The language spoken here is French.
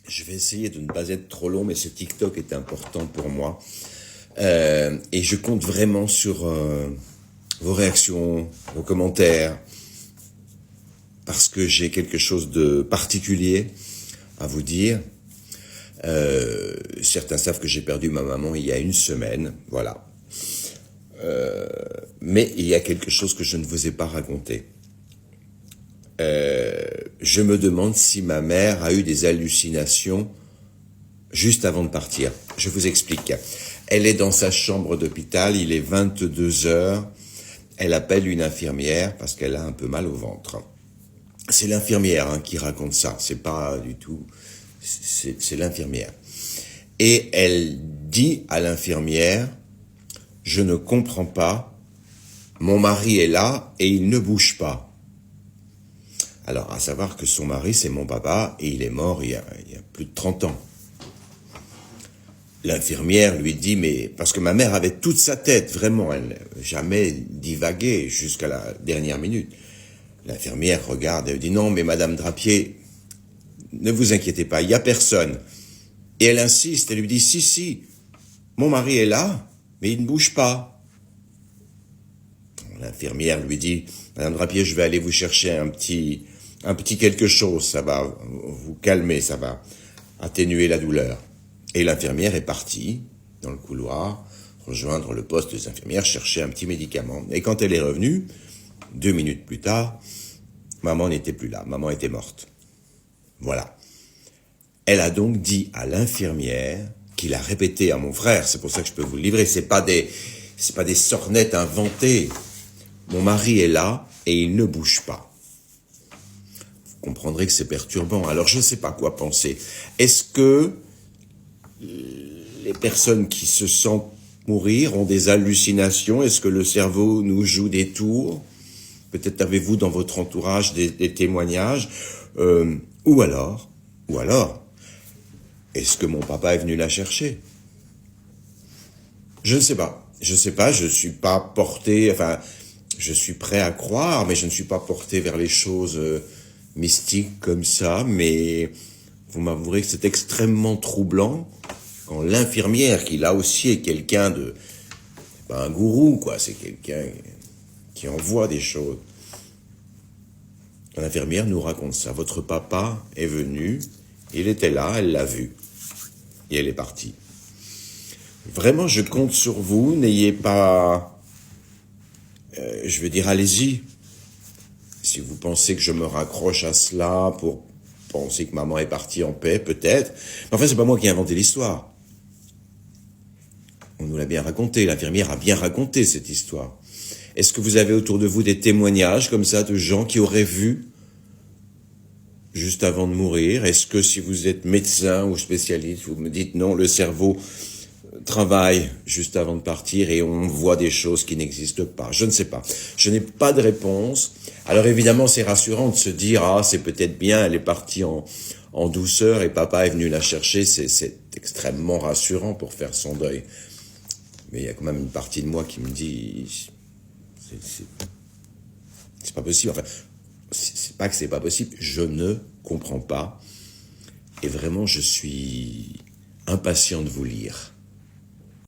Je vais essayer de ne pas être trop long, mais ce TikTok est important pour moi. Et je compte vraiment sur vos réactions, vos commentaires, parce que j'ai quelque chose de particulier à vous dire. Certains savent que j'ai perdu ma maman il y a une semaine, voilà. Mais il y a quelque chose que je ne vous ai pas raconté. Je me demande si ma mère a eu des hallucinations juste avant de partir. Je vous explique. Elle est dans sa chambre d'hôpital, il est 22 heures. Elle appelle une infirmière parce qu'elle a un peu mal au ventre. C'est l'infirmière qui raconte ça, c'est pas du tout... C'est l'infirmière. Et elle dit à l'infirmière, je ne comprends pas, mon mari est là et il ne bouge pas. Alors, à savoir que son mari, c'est mon papa, et il est mort il y a plus de 30 ans. L'infirmière lui dit, mais... Parce que ma mère avait toute sa tête, vraiment, elle n'a jamais divagué jusqu'à la dernière minute. L'infirmière regarde, elle dit, non, mais Madame Drapier, ne vous inquiétez pas, il n'y a personne. Et elle insiste, elle lui dit, si, mon mari est là, mais il ne bouge pas. L'infirmière lui dit, Madame Drapier, je vais aller vous chercher un petit quelque chose, ça va vous calmer, ça va atténuer la douleur. Et l'infirmière est partie dans le couloir, rejoindre le poste des infirmières, chercher un petit médicament. Et quand elle est revenue, 2 minutes plus tard, maman n'était plus là, maman était morte. Voilà. Elle a donc dit à l'infirmière, qu'il a répété à mon frère, c'est pour ça que je peux vous le livrer, c'est pas des sornettes inventées. Mon mari est là et il ne bouge pas. Vous comprendrez que c'est perturbant. Alors je ne sais pas quoi penser. Est-ce que les personnes qui se sentent mourir ont des hallucinations? Est-ce que le cerveau nous joue des tours? Peut-être avez-vous dans votre entourage des témoignages. Ou alors, est-ce que mon papa est venu la chercher? Je ne sais pas. Je suis pas porté, je suis prêt à croire, mais je ne suis pas porté vers les choses mystiques comme ça, mais vous m'avouerez que c'est extrêmement troublant quand l'infirmière, qui là aussi est quelqu'un de... C'est pas un gourou, quoi, c'est quelqu'un qui envoie des choses. L'infirmière nous raconte ça. Votre papa est venu, il était là, elle l'a vu, et elle est partie. Vraiment, je compte sur vous, n'ayez pas... allez-y. Si vous pensez que je me raccroche à cela pour penser que maman est partie en paix, peut-être. Mais enfin, c'est pas moi qui ai inventé l'histoire. On nous l'a bien raconté, l'infirmière a bien raconté cette histoire. Est-ce que vous avez autour de vous des témoignages comme ça de gens qui auraient vu juste avant de mourir? Est-ce que si vous êtes médecin ou spécialiste, vous me dites non, le cerveau travaille juste avant de partir et on voit des choses qui n'existent pas. Je ne sais pas. Je n'ai pas de réponse. Alors évidemment, c'est rassurant de se dire, c'est peut-être bien, elle est partie en douceur et papa est venu la chercher. C'est extrêmement rassurant pour faire son deuil. Mais il y a quand même une partie de moi qui me dit, c'est pas possible. Enfin, c'est pas que c'est pas possible, je ne comprends pas. Et vraiment, je suis impatient de vous lire.